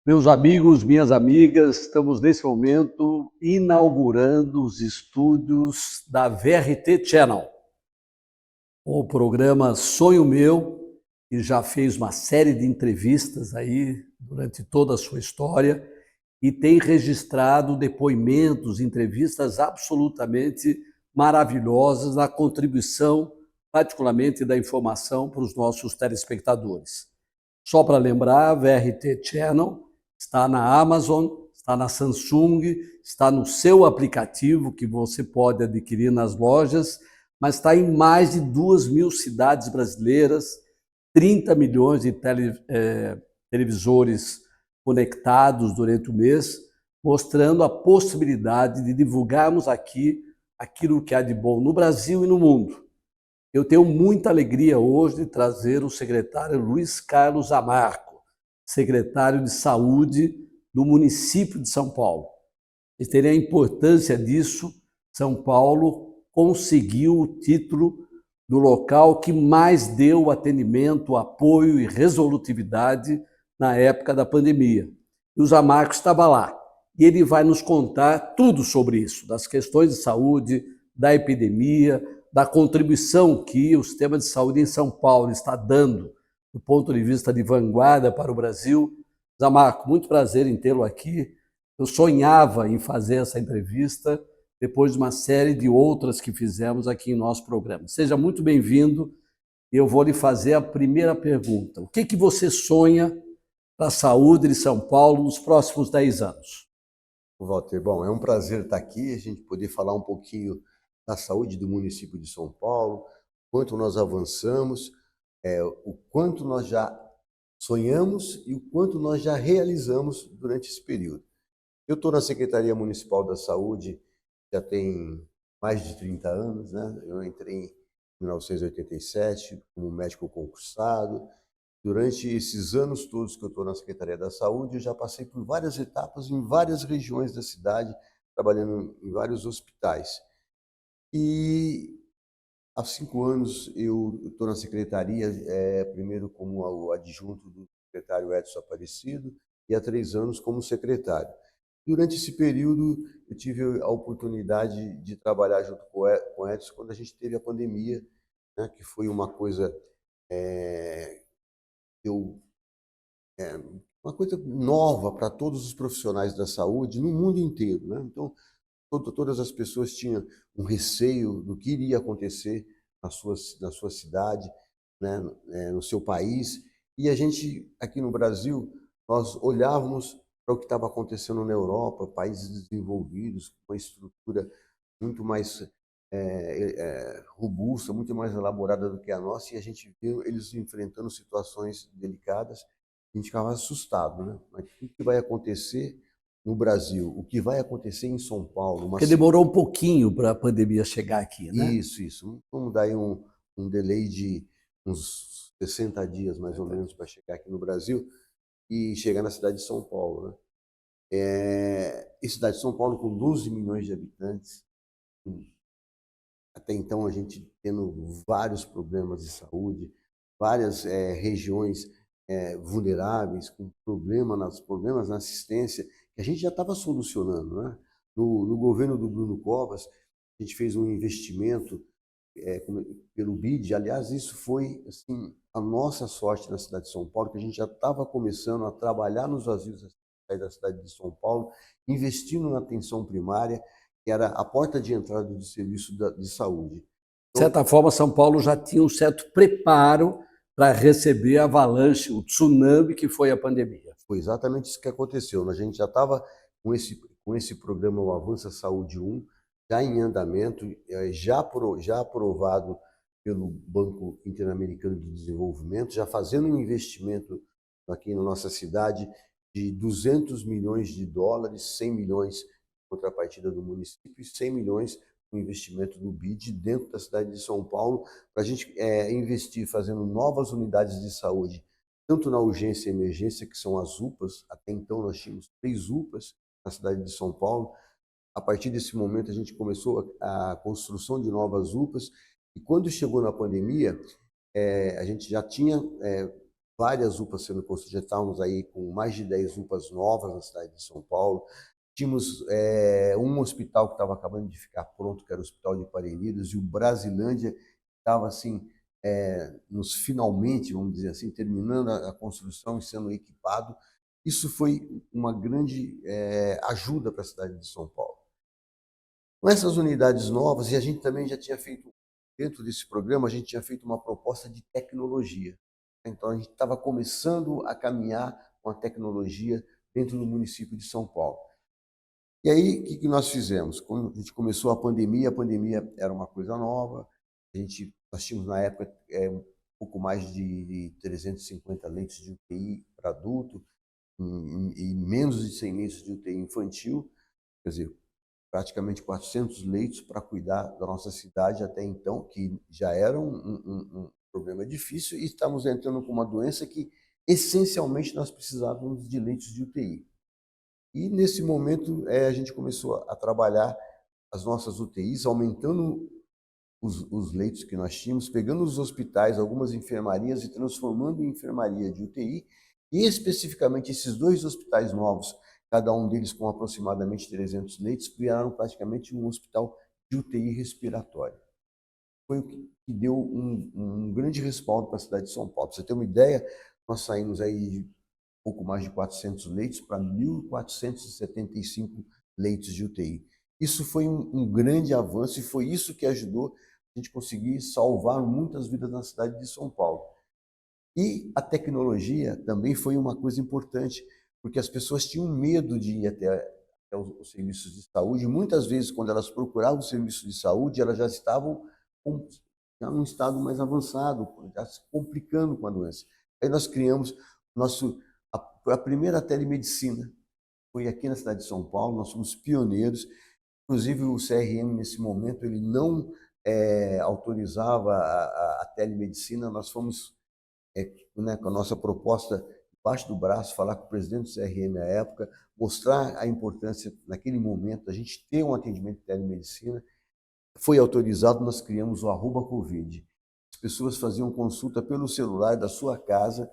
Meus amigos, minhas amigas, estamos nesse momento inaugurando os estúdios da VRT Channel, o programa Sonho Meu, que já fez uma série de entrevistas aí durante toda a sua história e tem registrado depoimentos, entrevistas absolutamente maravilhosas na contribuição, particularmente da informação para os nossos telespectadores. Só para lembrar, a VRT Channel está na Amazon, está na Samsung, está no seu aplicativo que você pode adquirir nas lojas, mas está em mais de 2.000 cidades brasileiras, 30 milhões de televisores conectados durante o mês, mostrando a possibilidade de divulgarmos aqui aquilo que há de bom no Brasil e no mundo. Eu tenho muita alegria hoje de trazer o secretário Luiz Carlos Zamarco, secretário de Saúde do município de São Paulo. Vocês terem a importância disso, São Paulo conseguiu o título do local que mais deu atendimento, apoio e resolutividade na época da pandemia. E o Zamarco estava lá. E ele vai nos contar tudo sobre isso, das questões de saúde, da epidemia, da contribuição que o sistema de saúde em São Paulo está dando do ponto de vista de vanguarda para o Brasil. Zamarco, muito prazer em tê-lo aqui. Eu sonhava em fazer essa entrevista depois de uma série de outras que fizemos aqui em nosso programa. Seja muito bem-vindo e eu vou lhe fazer a primeira pergunta. O que você sonha para a saúde de São Paulo nos próximos 10 anos? Walter, bom, é um prazer estar aqui, a gente poder falar um pouquinho da saúde do município de São Paulo, quanto nós avançamos, o quanto nós já sonhamos e o quanto nós já realizamos durante esse período. Eu estou na Secretaria Municipal da Saúde já tem mais de 30 anos, né? Eu entrei em 1987 como médico concursado. Durante esses anos todos que eu estou na Secretaria da Saúde, eu já passei por várias etapas em várias regiões da cidade, trabalhando em vários hospitais. E há 5 anos eu estou na secretaria, primeiro como o adjunto do secretário Edson Aparecido e há 3 anos como secretário. Durante esse período eu tive a oportunidade de trabalhar junto com o Edson quando a gente teve a pandemia, né, que foi uma coisa eu uma coisa nova para todos os profissionais da saúde no mundo inteiro, né? Então, todas as pessoas tinham um receio do que iria acontecer na sua cidade, né? No seu país. E a gente, aqui no Brasil, nós olhávamos para o que estava acontecendo na Europa, países desenvolvidos, com uma estrutura muito mais robusta, muito mais elaborada do que a nossa, e a gente viu eles enfrentando situações delicadas. A gente ficava assustado, né? Mas o que vai acontecer no Brasil? O que vai acontecer em São Paulo? Porque demorou um pouquinho para a pandemia chegar aqui, né? Isso. Vamos dar aí um delay de uns 60 dias, mais ou menos, para chegar aqui no Brasil e chegar na cidade de São Paulo, né? E cidade de São Paulo com 12 milhões de habitantes, até então a gente tendo vários problemas de saúde, várias regiões vulneráveis, com problemas na assistência, que a gente já estava solucionando, né? No governo do Bruno Covas, a gente fez um investimento pelo BID. Aliás, isso foi assim, a nossa sorte na cidade de São Paulo, que a gente já estava começando a trabalhar nos vazios da cidade de São Paulo, investindo na atenção primária, que era a porta de entrada do serviço de saúde. De certa forma, São Paulo já tinha um certo preparo para receber a avalanche, o tsunami que foi a pandemia. Foi exatamente isso que aconteceu. A gente já estava com esse programa, o Avança Saúde 1, já em andamento, já aprovado pelo Banco Interamericano de Desenvolvimento, já fazendo um investimento aqui na nossa cidade de 200 milhões de dólares, 100 milhões de contrapartida do município e 100 milhões no investimento do BID dentro da cidade de São Paulo, para a gente investir fazendo novas unidades de saúde, tanto na urgência e emergência, que são as UPAs. Até então nós tínhamos 3 UPAs na cidade de São Paulo. A partir desse momento a gente começou a construção de novas UPAs, e quando chegou na pandemia, a gente já tinha várias UPAs sendo construídas, já estávamos aí com mais de 10 UPAs novas na cidade de São Paulo. Tínhamos um hospital que estava acabando de ficar pronto, que era o Hospital de Parelheiros, e o Brasilândia estava assim, nos finalmente, vamos dizer assim, terminando a construção e sendo equipado. Isso foi uma grande ajuda para a cidade de São Paulo. Com essas unidades novas, e a gente também já tinha feito, dentro desse programa, a gente tinha feito uma proposta de tecnologia. Então, a gente estava começando a caminhar com a tecnologia dentro do município de São Paulo. E aí, o que nós fizemos? Quando a gente começou a pandemia era uma coisa nova, nós tínhamos na época um pouco mais de 350 leitos de UTI para adulto e menos de 100 leitos de UTI infantil, quer dizer, praticamente 400 leitos para cuidar da nossa cidade até então, que já era um problema difícil, e estamos entrando com uma doença que essencialmente nós precisávamos de leitos de UTI. E nesse momento a gente começou a trabalhar as nossas UTIs, aumentando os leitos que nós tínhamos, pegando os hospitais, algumas enfermarias e transformando em enfermaria de UTI, e especificamente esses 2 hospitais novos, cada um deles com aproximadamente 300 leitos, viraram praticamente um hospital de UTI respiratória. Foi o que deu um grande respaldo para a cidade de São Paulo. Para você ter uma ideia, nós saímos aí de pouco mais de 400 leitos para 1.475 leitos de UTI. Isso foi um grande avanço e foi isso que ajudou a gente conseguir salvar muitas vidas na cidade de São Paulo. E a tecnologia também foi uma coisa importante, porque as pessoas tinham medo de ir até os serviços de saúde, e muitas vezes, quando elas procuravam o serviço de saúde, elas já estavam já num estado mais avançado, já se complicando com a doença. Aí nós criamos a primeira telemedicina, foi aqui na cidade de São Paulo, nós somos pioneiros, inclusive o CRM nesse momento ele não autorizava a telemedicina, nós fomos com a nossa proposta debaixo do braço, falar com o presidente do CRM à época, mostrar a importância naquele momento, a gente ter um atendimento de telemedicina. Foi autorizado, nós criamos o @Covid. As pessoas faziam consulta pelo celular da sua casa,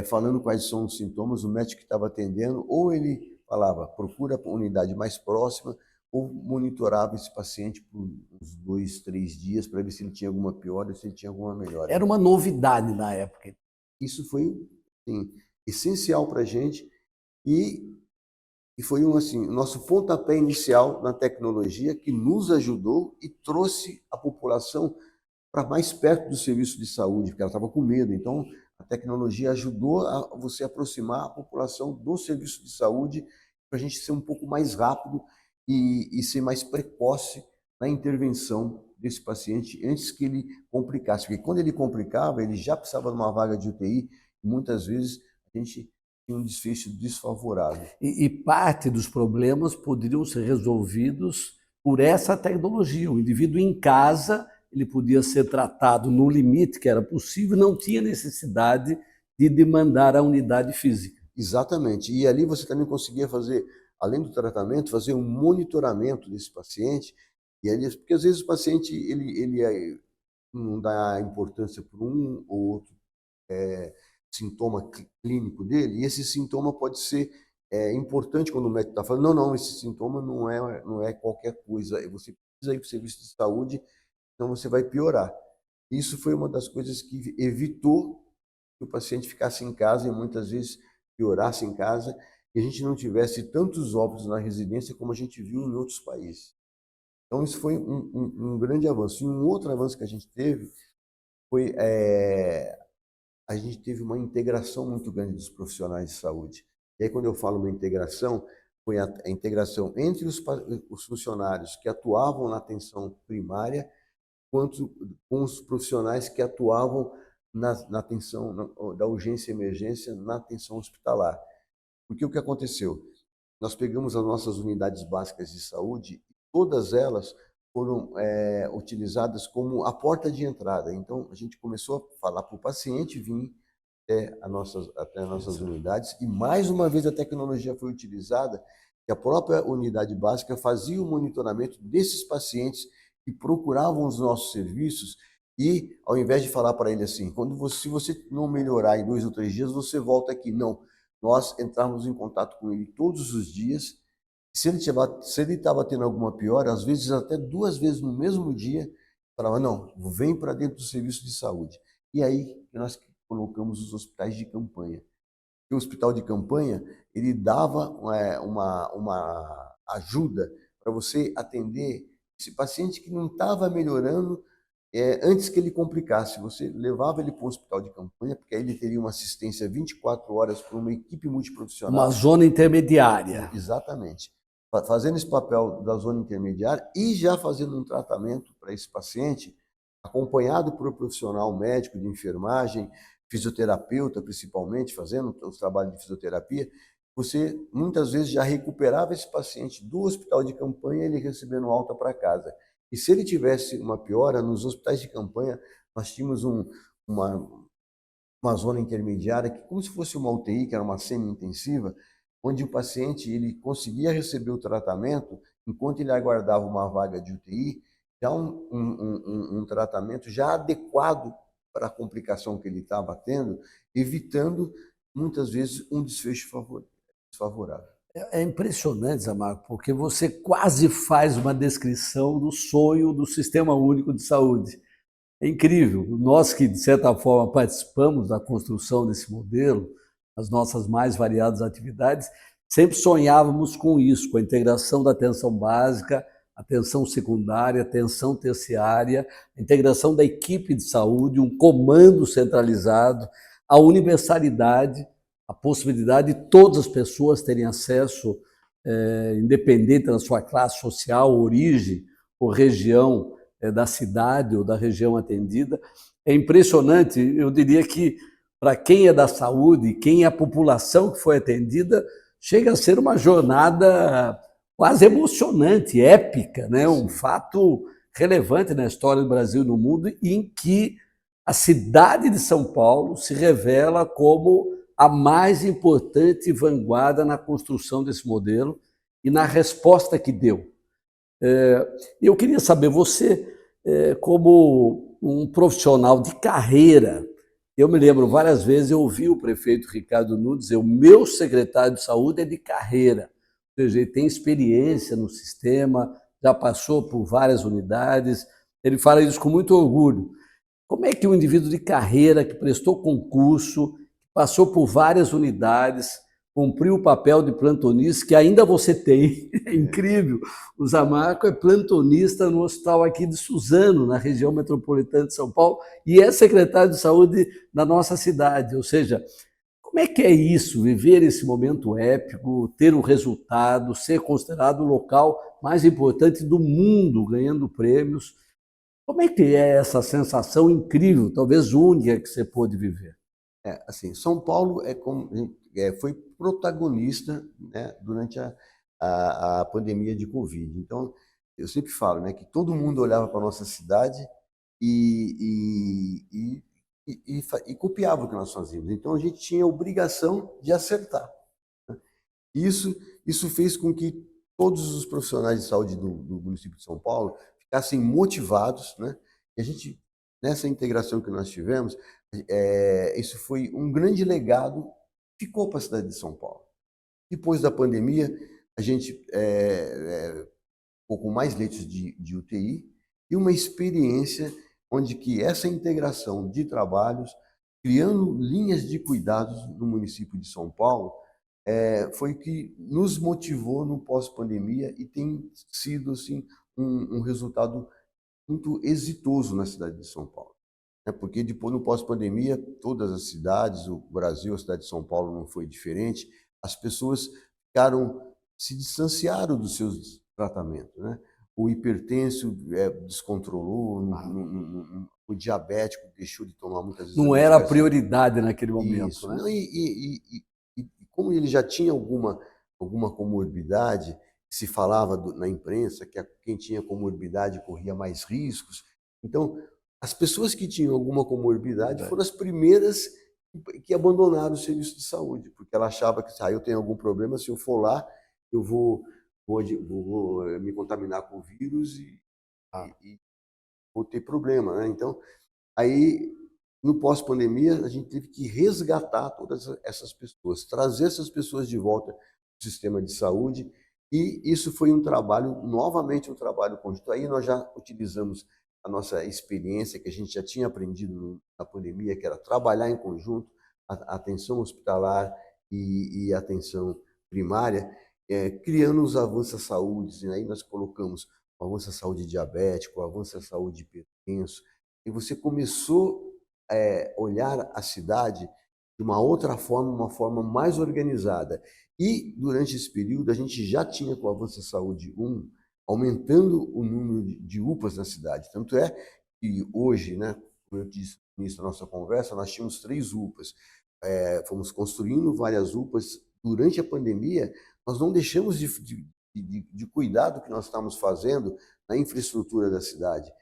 falando quais são os sintomas, o médico que estava atendendo, ou ele falava, procura a unidade mais próxima, ou monitorava esse paciente por uns 2, 3 dias para ver se ele tinha alguma piora, se ele tinha alguma melhora. Era uma novidade na época. Isso foi assim, essencial para a gente e foi assim, o nosso pontapé inicial na tecnologia que nos ajudou e trouxe a população para mais perto do serviço de saúde, porque ela estava com medo. Então, a tecnologia ajudou a você aproximar a população do serviço de saúde para a gente ser um pouco mais rápido e ser mais precoce na intervenção desse paciente antes que ele complicasse. Porque quando ele complicava, ele já precisava de uma vaga de UTI e muitas vezes a gente tinha um desfecho desfavorável. E parte dos problemas poderiam ser resolvidos por essa tecnologia. O indivíduo em casa, ele podia ser tratado no limite que era possível, não tinha necessidade de demandar a unidade física. Exatamente. E ali você também conseguia fazer, além do tratamento, fazer um monitoramento desse paciente. E ali, porque às vezes o paciente ele não dá importância para um ou outro sintoma clínico dele, e esse sintoma pode ser importante quando o médico está falando, não, esse sintoma não é qualquer coisa, você precisa ir para o serviço de saúde, senão você vai piorar. Isso foi uma das coisas que evitou que o paciente ficasse em casa e muitas vezes piorasse em casa, e a gente não tivesse tantos óbitos na residência como a gente viu em outros países. Então isso foi um grande avanço. E um outro avanço que a gente teve foi a gente teve uma integração muito grande dos profissionais de saúde. E aí, quando eu falo uma integração, foi a integração entre os funcionários que atuavam na atenção primária, quanto com os profissionais que atuavam na atenção da urgência e emergência, na atenção hospitalar. Porque o que aconteceu? Nós pegamos as nossas unidades básicas de saúde e todas elas foram utilizadas como a porta de entrada. Então, a gente começou a falar para o paciente vir até as nossas unidades e, mais uma vez, a tecnologia foi utilizada e a própria unidade básica fazia o monitoramento desses pacientes que procuravam os nossos serviços E ao invés de falar para ele assim, se você não melhorar em 2 ou 3 dias, você volta aqui. Não, nós entramos em contato com ele todos os dias. Se ele estava tendo alguma piora, às vezes até 2 vezes no mesmo dia, falava, não, vem para dentro do serviço de saúde. E aí nós colocamos os hospitais de campanha. E o hospital de campanha, ele dava uma ajuda para você atender esse paciente que não estava melhorando antes que ele complicasse. Você levava ele para o hospital de campanha, porque aí ele teria uma assistência 24 horas por uma equipe Uma multiprofissional. zona intermediária. Exatamente. Fazendo esse papel da zona intermediária e já fazendo um tratamento para esse paciente, acompanhado por um profissional médico de enfermagem, fisioterapeuta principalmente, fazendo os trabalhos de fisioterapia, você muitas vezes já recuperava esse paciente do hospital de campanha, ele recebendo alta para casa. E se ele tivesse uma piora, nos hospitais de campanha, nós tínhamos uma zona intermediária, que como se fosse uma UTI, que era uma semi-intensiva, onde o paciente ele conseguia receber o tratamento enquanto ele aguardava uma vaga de UTI, já um tratamento já adequado para a complicação que ele estava tendo, evitando muitas vezes um desfecho desfavorável. É impressionante, Zé Marco, porque você quase faz uma descrição do sonho do Sistema Único de Saúde. É incrível. Nós que, de certa forma, participamos da construção desse modelo, as nossas mais variadas atividades, sempre sonhávamos com isso, com a integração da atenção básica, atenção secundária, atenção terciária, a integração da equipe de saúde, um comando centralizado, a universalidade, a possibilidade de todas as pessoas terem acesso, independente da sua classe social, origem ou região, da cidade ou da região atendida. É impressionante, eu diria que para quem é da saúde, quem é a população que foi atendida, chega a ser uma jornada quase emocionante, épica, né? Um fato relevante na história do Brasil e no mundo, em que a cidade de São Paulo se revela como a mais importante vanguarda na construção desse modelo e na resposta que deu. Eu queria saber, você, como um profissional de carreira, eu me lembro várias vezes, eu ouvi o prefeito Ricardo Nunes dizer, o meu secretário de saúde é de carreira, ou seja, ele tem experiência no sistema, já passou por várias unidades, ele fala isso com muito orgulho. Como é que um indivíduo de carreira, que prestou concurso, passou por várias unidades, cumpriu o papel de plantonista, que ainda você tem, é incrível. O Zé Marco é plantonista no hospital aqui de Suzano, na região metropolitana de São Paulo, e é secretário de saúde da nossa cidade. Ou seja, como é que é isso, viver esse momento épico, ter o resultado, ser considerado o local mais importante do mundo, ganhando prêmios? Como é que é essa sensação incrível, talvez única, que você pôde viver? Assim, São Paulo foi protagonista, né, durante a pandemia de Covid. Então, eu sempre falo, né, que todo mundo olhava para a nossa cidade e copiava o que nós fazíamos. Então, a gente tinha a obrigação de acertar. Isso, isso fez com que todos os profissionais de saúde do município de São Paulo ficassem motivados, né? E a gente, nessa integração que nós tivemos, isso foi um grande legado que ficou para a cidade de São Paulo. Depois da pandemia, a gente ficou com mais leitos de UTI e uma experiência onde que essa integração de trabalhos, criando linhas de cuidados no município de São Paulo, foi o que nos motivou no pós-pandemia e tem sido assim, um resultado muito exitoso na cidade de São Paulo. Porque depois, no pós-pandemia, todas as cidades, o Brasil, a cidade de São Paulo não foi diferente, as pessoas se distanciaram dos seus tratamentos, né? O hipertenso descontrolou, o diabético deixou de tomar muitas vezes a Não era a medicação. prioridade naquele momento, Isso. né? Não, e como ele já tinha alguma comorbidade, se falava na imprensa que quem tinha comorbidade corria mais riscos. Então, as pessoas que tinham alguma comorbidade foram as primeiras que abandonaram o serviço de saúde, porque ela achava que eu tenho algum problema, se eu for lá, eu vou me contaminar com o vírus e vou ter problema, né? Então, Aí, no pós-pandemia, a gente teve que resgatar todas essas pessoas, trazer essas pessoas de volta para o sistema de saúde, e isso foi um trabalho, novamente um trabalho conjunto. Aí nós já utilizamos a nossa experiência que a gente já tinha aprendido na pandemia, que era trabalhar em conjunto, a atenção hospitalar e a atenção primária, criando os avanços à saúde. E aí nós colocamos o avanço à saúde diabético, o avanço à saúde hipertenso, e você começou a olhar a cidade de uma outra forma, uma forma mais organizada. E durante esse período a gente já tinha com o avanço à saúde 1 aumentando o número de UPAs na cidade. Tanto é que hoje, né, como eu disse no início da nossa conversa, nós tínhamos 3 UPAs. Fomos construindo várias UPAs. Durante a pandemia, nós não deixamos de cuidar do que nós estamos fazendo na infraestrutura da cidade.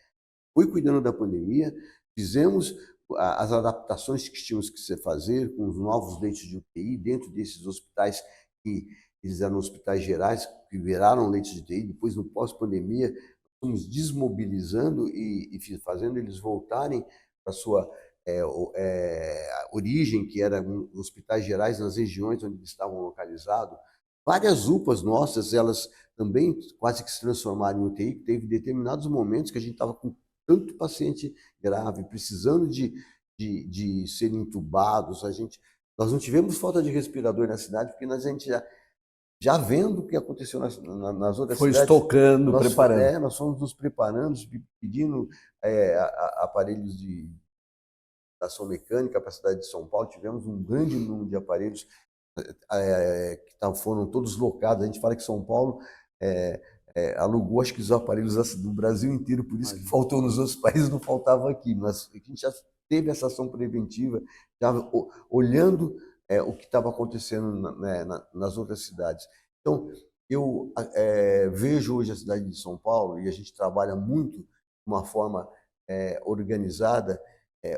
Fui cuidando da pandemia, fizemos as adaptações que tínhamos que fazer com os novos leitos de UTI dentro desses hospitais que eles eram hospitais gerais, que viraram leitos de UTI. Depois, no pós-pandemia, fomos desmobilizando e fazendo eles voltarem para a sua origem, que eram hospitais gerais nas regiões onde eles estavam localizados. Várias UPAs nossas, elas também quase que se transformaram em UTI. Teve determinados momentos que a gente estava com tanto paciente grave, precisando de serem entubados. Nós não tivemos falta de respirador na cidade, porque a gente já vendo o que aconteceu nas outras Foi cidades, estocando, preparando. nós fomos nos preparando, pedindo aparelhos de ação mecânica para a cidade de São Paulo. Tivemos um grande número de aparelhos que foram todos locados. A gente fala que São Paulo alugou, acho que os aparelhos do Brasil inteiro, por isso que faltou nos outros países, não faltava aqui. Mas a gente já teve essa ação preventiva, já olhando o que estava acontecendo nas outras cidades. Então, eu vejo hoje a cidade de São Paulo, e a gente trabalha muito de uma forma organizada,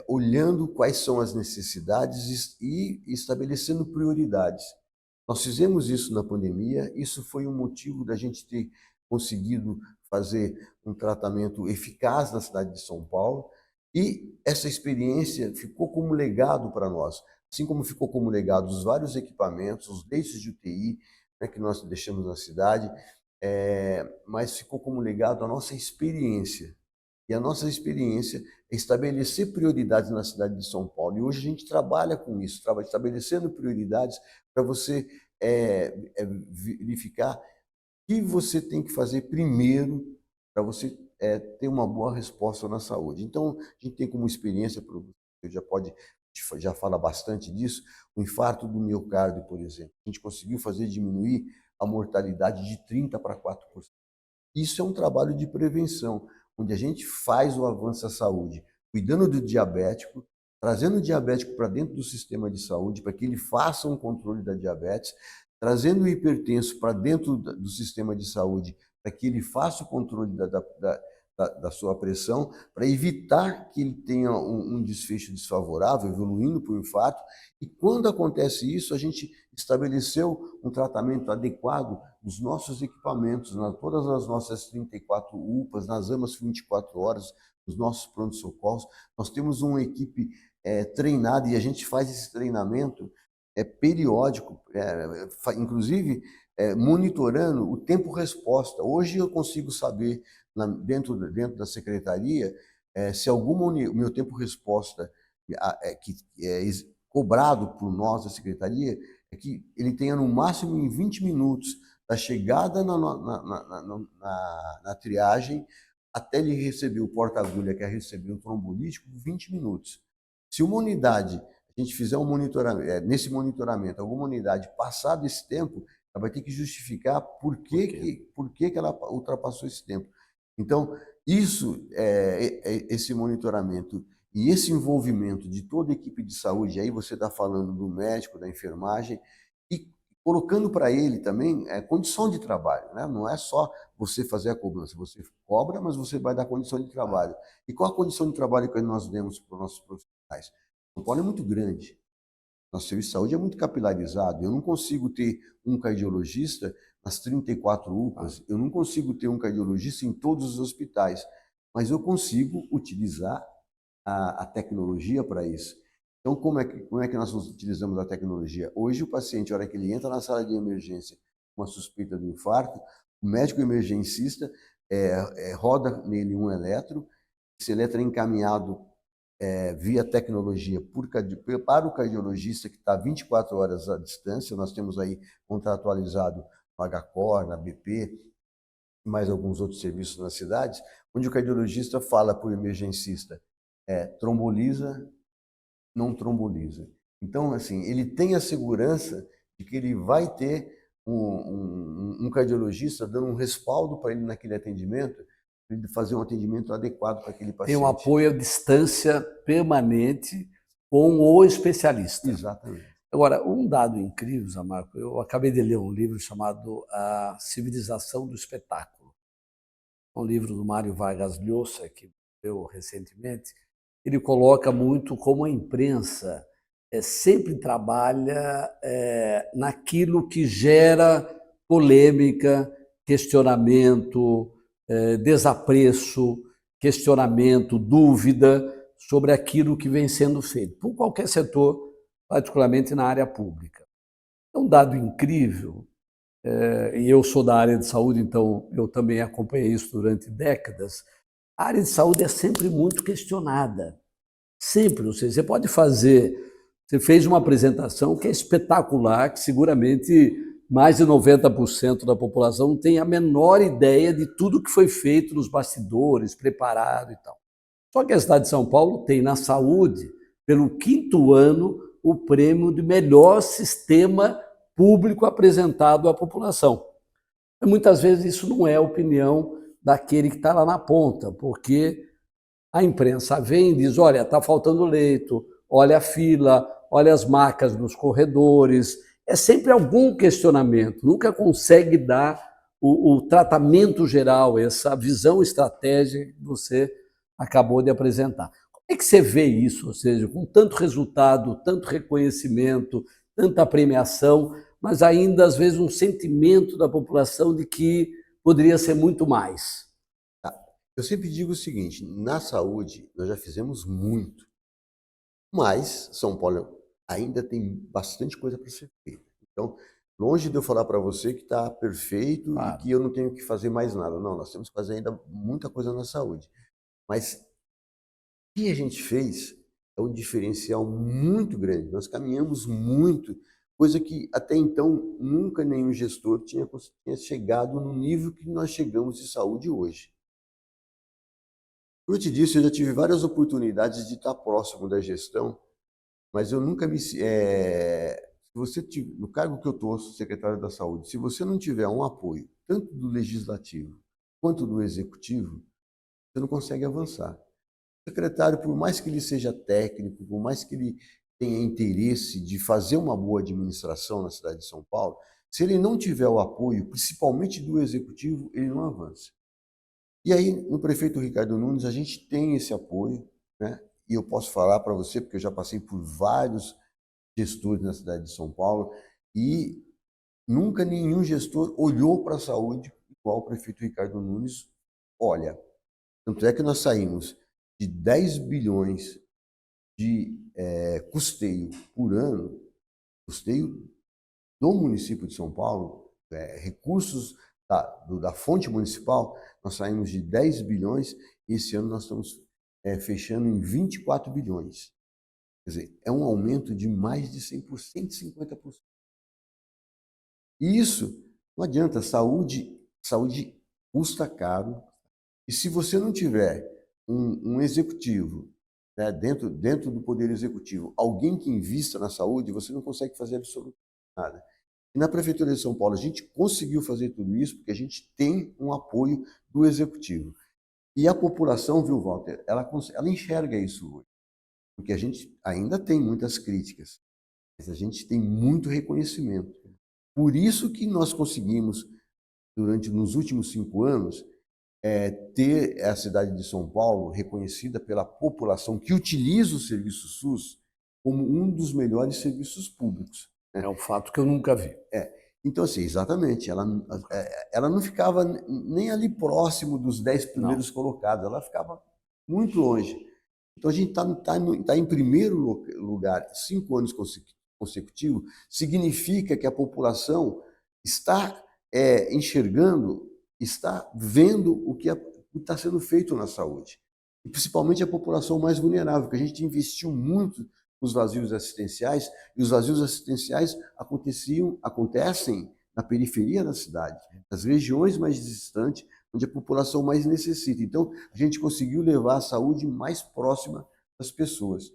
olhando quais são as necessidades e estabelecendo prioridades. Nós fizemos isso na pandemia, isso foi um motivo da gente ter conseguido fazer um tratamento eficaz na cidade de São Paulo, e essa experiência ficou como legado para nós, assim como ficou como legado os vários equipamentos, os leitos de UTI, né, que nós deixamos na cidade, mas ficou como legado a nossa experiência. E a nossa experiência é estabelecer prioridades na cidade de São Paulo. E hoje a gente trabalha com isso, estabelecendo prioridades para você verificar o que você tem que fazer primeiro para você ter uma boa resposta na saúde. Então, a gente tem como experiência, você já fala bastante disso, o infarto do miocárdio, por exemplo. A gente conseguiu fazer diminuir a mortalidade de 30% para 4%. Isso é um trabalho de prevenção, onde a gente faz o avanço à saúde, cuidando do diabético, trazendo o diabético para dentro do sistema de saúde, para que ele faça um controle da diabetes, trazendo o hipertenso para dentro do sistema de saúde, para que ele faça o controle da sua pressão, para evitar que ele tenha um desfecho desfavorável, evoluindo para o infarto. E quando acontece isso, a gente estabeleceu um tratamento adequado dos nossos equipamentos, todas as nossas 34 UPAs, nas AMAs 24 horas, nos nossos pronto-socorros. Nós temos uma equipe treinada, e a gente faz esse treinamento periódico, inclusive monitorando o tempo-resposta. Hoje eu consigo saber, dentro da secretaria, se o meu tempo-resposta que é cobrado por nós da secretaria, é que ele tenha no máximo em 20 minutos da chegada na triagem até ele receber o porta-agulha, que é receber o trombolítico, 20 minutos. Se uma unidade, a gente fizer um monitoramento, nesse monitoramento, alguma unidade passar desse tempo, ela vai ter que justificar por que ela ultrapassou esse tempo. Então, esse monitoramento e esse envolvimento de toda a equipe de saúde, aí você está falando do médico, da enfermagem, e colocando para ele também condição de trabalho, né? Não é só você fazer a cobrança, você cobra, mas você vai dar condição de trabalho. E qual a condição de trabalho que nós demos para os nossos profissionais? São Paulo é muito grande, nosso serviço de saúde é muito capilarizado. Eu não consigo ter um cardiologista nas 34 UPAs, eu não consigo ter um cardiologista em todos os hospitais, mas eu consigo utilizar a tecnologia para isso. Então, como é que nós utilizamos a tecnologia? Hoje, o paciente, na hora que ele entra na sala de emergência com uma suspeita de infarto, o médico emergencista roda nele um eletro, esse eletro é encaminhado via tecnologia para o cardiologista que está 24 horas à distância. Nós temos aí contratualizado o HCOR, na BP, e mais alguns outros serviços nas cidades, onde o cardiologista fala para o emergencista, tromboliza, não tromboliza. Então, assim, ele tem a segurança de que ele vai ter um cardiologista dando um respaldo para ele naquele atendimento, para ele fazer um atendimento adequado para aquele paciente. Tem um apoio à distância permanente com o especialista. Exatamente. Agora, um dado incrível, Zé Marco, eu acabei de ler um livro chamado A Civilização do Espetáculo. Um livro do Mário Vargas Llosa, que eu recentemente. Ele coloca muito como a imprensa sempre trabalha naquilo que gera polêmica, questionamento, desapreço, questionamento, dúvida sobre aquilo que vem sendo feito, por qualquer setor, particularmente na área pública. É um dado incrível, e eu sou da área de saúde, então eu também acompanhei isso durante décadas. A área de saúde é sempre muito questionada, sempre. Ou seja, você fez uma apresentação que é espetacular, que seguramente mais de 90% da população não tem a menor ideia de tudo que foi feito nos bastidores, preparado e tal. Só que a cidade de São Paulo tem na saúde, pelo 5º ano, o prêmio de melhor sistema público apresentado à população. E muitas vezes isso não é a opinião daquele que está lá na ponta, porque a imprensa vem e diz, olha, está faltando leito, olha a fila, olha as macas nos corredores. É sempre algum questionamento, nunca consegue dar o tratamento geral, essa visão estratégica que você acabou de apresentar. Como é que você vê isso? Ou seja, com tanto resultado, tanto reconhecimento, tanta premiação, mas ainda às vezes um sentimento da população de que poderia ser muito mais. Eu sempre digo o seguinte, na saúde nós já fizemos muito, mas São Paulo ainda tem bastante coisa para ser feita. Então, longe de eu falar para você que está perfeito e que eu não tenho que fazer mais nada. Não, nós temos que fazer ainda muita coisa na saúde. Mas o que a gente fez é um diferencial muito grande. Nós caminhamos muito, coisa que até então nunca nenhum gestor tinha chegado no nível que nós chegamos de saúde hoje. Como eu te disse, eu já tive várias oportunidades de estar próximo da gestão, mas eu nunca no cargo que eu estou, secretário da Saúde, se você não tiver um apoio, tanto do Legislativo quanto do Executivo, você não consegue avançar. O secretário, por mais que ele seja técnico, por mais que ele tenha interesse de fazer uma boa administração na cidade de São Paulo, se ele não tiver o apoio, principalmente do Executivo, ele não avança. E aí, no prefeito Ricardo Nunes, a gente tem esse apoio, né? E eu posso falar para você, porque eu já passei por vários gestores na cidade de São Paulo, e nunca nenhum gestor olhou para a saúde igual o prefeito Ricardo Nunes olha. Tanto é que nós saímos de 10 bilhões de custeio por ano, custeio do município de São Paulo, recursos da fonte municipal, nós saímos de 10 bilhões e esse ano nós estamos fechando em 24 bilhões. Quer dizer, é um aumento de mais de 100%, 150%. E isso não adianta, saúde custa caro. E se você não tiver um executivo, né, dentro do poder executivo, alguém que invista na saúde, você não consegue fazer absolutamente nada. E na Prefeitura de São Paulo, a gente conseguiu fazer tudo isso porque a gente tem um apoio do Executivo. E a população, viu, Walter, ela enxerga isso hoje. Porque a gente ainda tem muitas críticas, mas a gente tem muito reconhecimento. Por isso que nós conseguimos, nos últimos 5 anos, ter a cidade de São Paulo reconhecida pela população que utiliza o serviço SUS como um dos melhores serviços públicos. É um fato que eu nunca vi. Então, assim, exatamente, ela não ficava nem ali próximo dos 10 primeiros colocados, ela ficava muito longe. Então, a gente está em primeiro lugar 5 anos consecutivos, significa que a população está enxergando, está vendo o que está sendo feito na saúde. E principalmente a população mais vulnerável, que a gente investiu muito nos vazios assistenciais, e os vazios assistenciais acontecem na periferia da cidade, nas regiões mais distantes, onde a população mais necessita. Então, a gente conseguiu levar a saúde mais próxima das pessoas.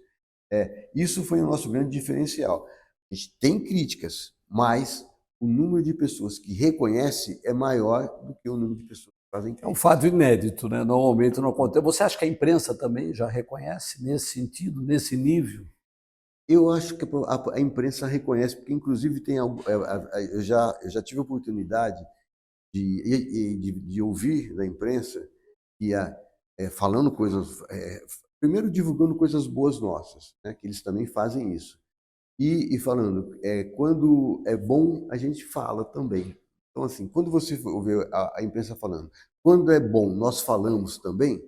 Isso foi o nosso grande diferencial. A gente tem críticas, mas o número de pessoas que reconhece é maior do que o número de pessoas que fazem É um crítica. fato inédito, né? Normalmente não acontece. Você acha que a imprensa também já reconhece nesse sentido, nesse nível? Eu acho que a imprensa reconhece, porque inclusive eu já tive a oportunidade de ouvir da imprensa e falando coisas, primeiro divulgando coisas boas nossas, né, que eles também fazem isso. E falando, quando é bom, a gente fala também. Então, assim, quando você ouvir a imprensa falando, quando é bom, nós falamos também,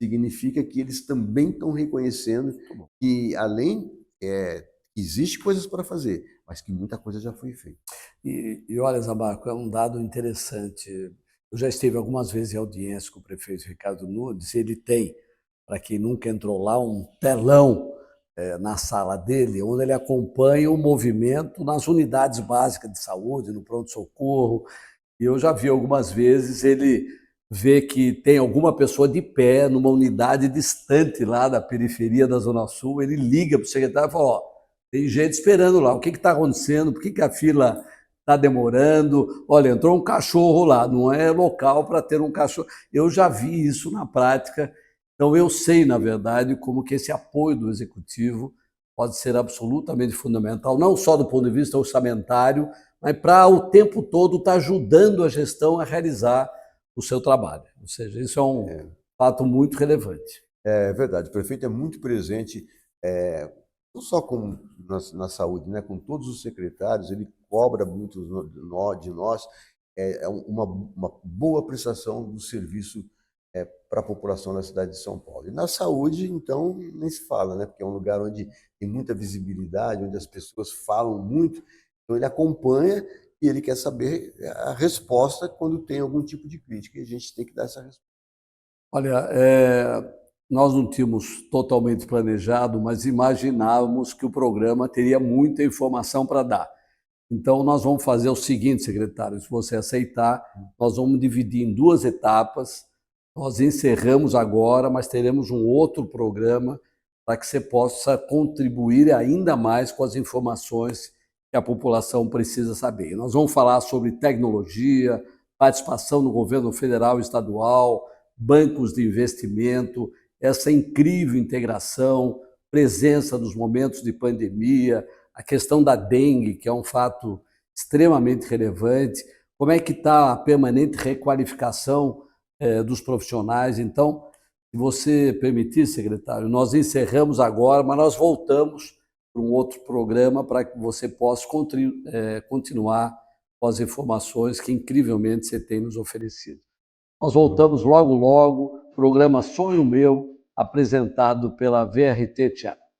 significa que eles também estão reconhecendo que, além, que existe coisas para fazer, mas que muita coisa já foi feita. E olha, Zamarco, é um dado interessante. Eu já esteve algumas vezes em audiência com o prefeito Ricardo Nunes, e ele tem, para quem nunca entrou lá, um telão na sala dele, onde ele acompanha o movimento nas unidades básicas de saúde, no pronto-socorro. E eu já vi algumas vezes ele vê que tem alguma pessoa de pé numa unidade distante lá da periferia da Zona Sul, ele liga para o secretário e fala, ó, tem gente esperando lá, o que está acontecendo, por que a fila está demorando? Olha, entrou um cachorro lá, não é local para ter um cachorro. Eu já vi isso na prática, então eu sei, na verdade, como que esse apoio do Executivo pode ser absolutamente fundamental, não só do ponto de vista orçamentário, mas para o tempo todo estar ajudando a gestão a realizar o seu trabalho. Ou seja, isso é um fato muito relevante. É verdade, o prefeito é muito presente, não só na saúde, né, com todos os secretários, ele cobra muito de nós, uma boa prestação do serviço para a população da cidade de São Paulo. E na saúde, então, nem se fala, né, porque é um lugar onde tem muita visibilidade, onde as pessoas falam muito, então ele acompanha e ele quer saber a resposta quando tem algum tipo de crítica, e a gente tem que dar essa resposta. Olha, nós não tínhamos totalmente planejado, mas imaginávamos que o programa teria muita informação para dar. Então, nós vamos fazer o seguinte, secretário, se você aceitar, nós vamos dividir em 2 etapas. Nós encerramos agora, mas teremos um outro programa para que você possa contribuir ainda mais com as informações que a população precisa saber. Nós vamos falar sobre tecnologia, participação no governo federal e estadual, bancos de investimento, essa incrível integração, presença nos momentos de pandemia, a questão da dengue, que é um fato extremamente relevante, como é que está a permanente requalificação dos profissionais. Então, se você permitir, secretário, nós encerramos agora, mas nós voltamos para um outro programa para que você possa continuar com as informações que incrivelmente você tem nos oferecido. Nós voltamos logo, logo, programa Sonho Meu, apresentado pela VRT Teatro.